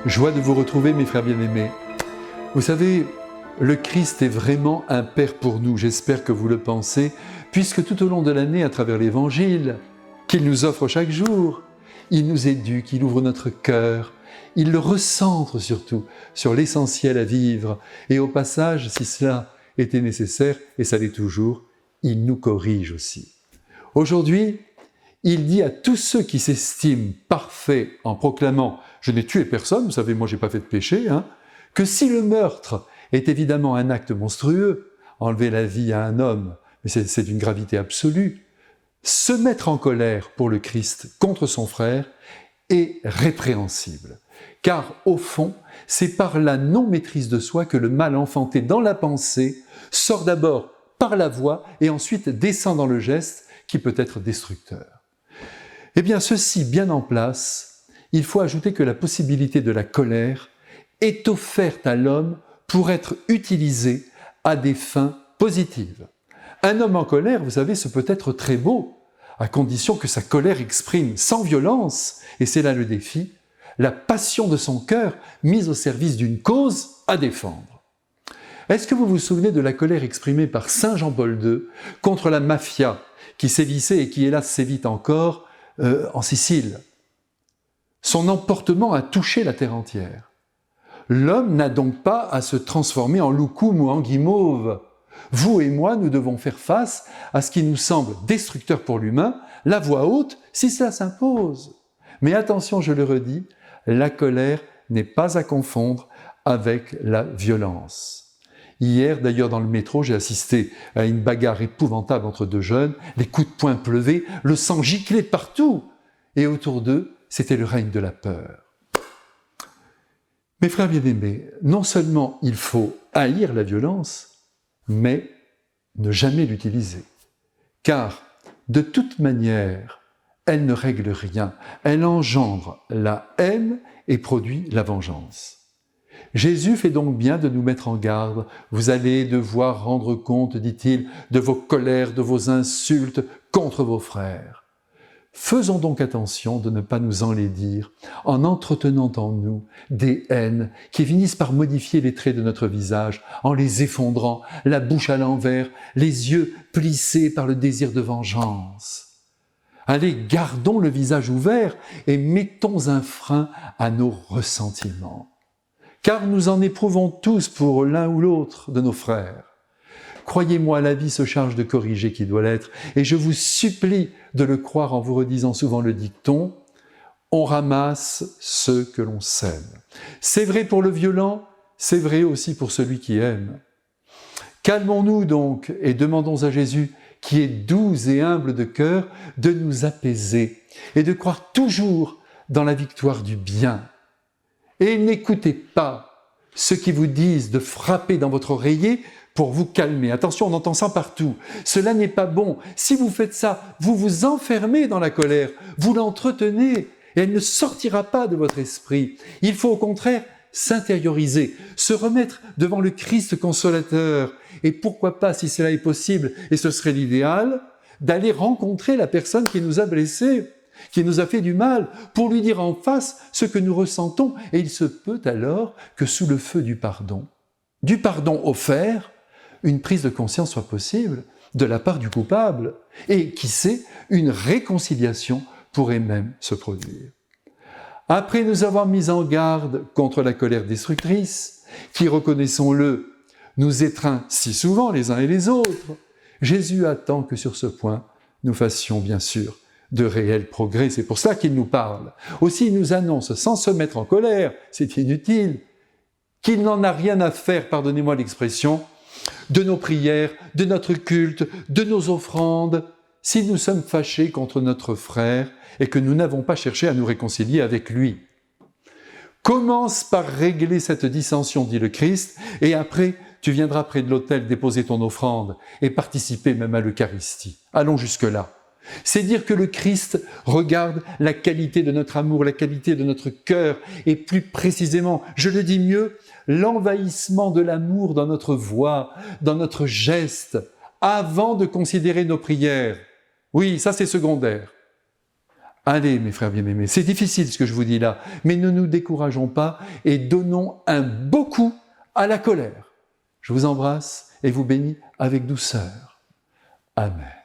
Joie de vous retrouver, mes frères bien-aimés. Vous savez, le Christ est vraiment un Père pour nous, j'espère que vous le pensez, puisque tout au long de l'année, à travers l'Évangile, qu'il nous offre chaque jour, il nous éduque, il ouvre notre cœur, il le recentre surtout sur l'essentiel à vivre. Et au passage, si cela était nécessaire, et ça l'est toujours, il nous corrige aussi. Aujourd'hui, il dit à tous ceux qui s'estiment parfaits en proclamant « je n'ai tué personne, vous savez, moi j'ai pas fait de péché », que si le meurtre est évidemment un acte monstrueux, enlever la vie à un homme, mais c'est d'une gravité absolue, se mettre en colère pour le Christ contre son frère est répréhensible. Car au fond, c'est par la non-maîtrise de soi que le mal enfanté dans la pensée sort d'abord par la voix et ensuite descend dans le geste qui peut être destructeur. Eh bien, ceci bien en place, il faut ajouter que la possibilité de la colère est offerte à l'homme pour être utilisée à des fins positives. Un homme en colère, vous savez, ce peut être très beau, à condition que sa colère exprime sans violence, et c'est là le défi, la passion de son cœur mise au service d'une cause à défendre. Est-ce que vous vous souvenez de la colère exprimée par Saint Jean-Paul II contre la mafia qui sévissait et qui hélas sévit encore en Sicile? Son emportement a touché la terre entière. L'homme n'a donc pas à se transformer en loukoum ou en guimauve. Vous et moi, nous devons faire face à ce qui nous semble destructeur pour l'humain, la voix haute, si cela s'impose. Mais attention, je le redis, la colère n'est pas à confondre avec la violence. Hier, d'ailleurs, dans le métro, j'ai assisté à une bagarre épouvantable entre deux jeunes, les coups de poing pleuvaient, le sang giclait partout, et autour d'eux, c'était le règne de la peur. Mes frères bien-aimés, non seulement il faut haïr la violence, mais ne jamais l'utiliser. Car, de toute manière, elle ne règle rien. Elle engendre la haine et produit la vengeance. Jésus fait donc bien de nous mettre en garde. Vous allez devoir rendre compte, dit-il, de vos colères, de vos insultes contre vos frères. Faisons donc attention de ne pas nous enlaidir en entretenant en nous des haines qui finissent par modifier les traits de notre visage, en les effondrant, la bouche à l'envers, les yeux plissés par le désir de vengeance. Allez, gardons le visage ouvert et mettons un frein à nos ressentiments. Car nous en éprouvons tous pour l'un ou l'autre de nos frères. Croyez-moi, la vie se charge de corriger qui doit l'être, et je vous supplie de le croire en vous redisant souvent le dicton « On ramasse ce que l'on sème ». C'est vrai pour le violent, c'est vrai aussi pour celui qui aime. Calmons-nous donc et demandons à Jésus, qui est doux et humble de cœur, de nous apaiser et de croire toujours dans la victoire du bien. Et n'écoutez pas ceux qui vous disent de frapper dans votre oreiller pour vous calmer. Attention, on entend ça partout. Cela n'est pas bon. Si vous faites ça, vous vous enfermez dans la colère, vous l'entretenez et elle ne sortira pas de votre esprit. Il faut au contraire s'intérioriser, se remettre devant le Christ consolateur et pourquoi pas, si cela est possible, et ce serait l'idéal, d'aller rencontrer la personne qui nous a blessés, qui nous a fait du mal, pour lui dire en face ce que nous ressentons, et il se peut alors que sous le feu du pardon offert, une prise de conscience soit possible de la part du coupable, et qui sait, une réconciliation pourrait même se produire. Après nous avoir mis en garde contre la colère destructrice, qui, reconnaissons-le, nous étreint si souvent les uns et les autres, Jésus attend que sur ce point, nous fassions bien sûr de réels progrès. C'est pour ça qu'il nous parle. Aussi, il nous annonce, sans se mettre en colère, c'est inutile, qu'il n'en a rien à faire, pardonnez-moi l'expression, de nos prières, de notre culte, de nos offrandes, si nous sommes fâchés contre notre frère et que nous n'avons pas cherché à nous réconcilier avec lui. Commence par régler cette dissension, dit le Christ, et après, tu viendras près de l'autel déposer ton offrande et participer même à l'Eucharistie. Allons jusque-là. C'est dire que le Christ regarde la qualité de notre amour, la qualité de notre cœur, et plus précisément, je le dis mieux, l'envahissement de l'amour dans notre voix, dans notre geste, avant de considérer nos prières. Oui, ça c'est secondaire. Allez, mes frères bien-aimés, c'est difficile ce que je vous dis là, mais ne nous décourageons pas et donnons un beau coup à la colère. Je vous embrasse et vous bénis avec douceur. Amen.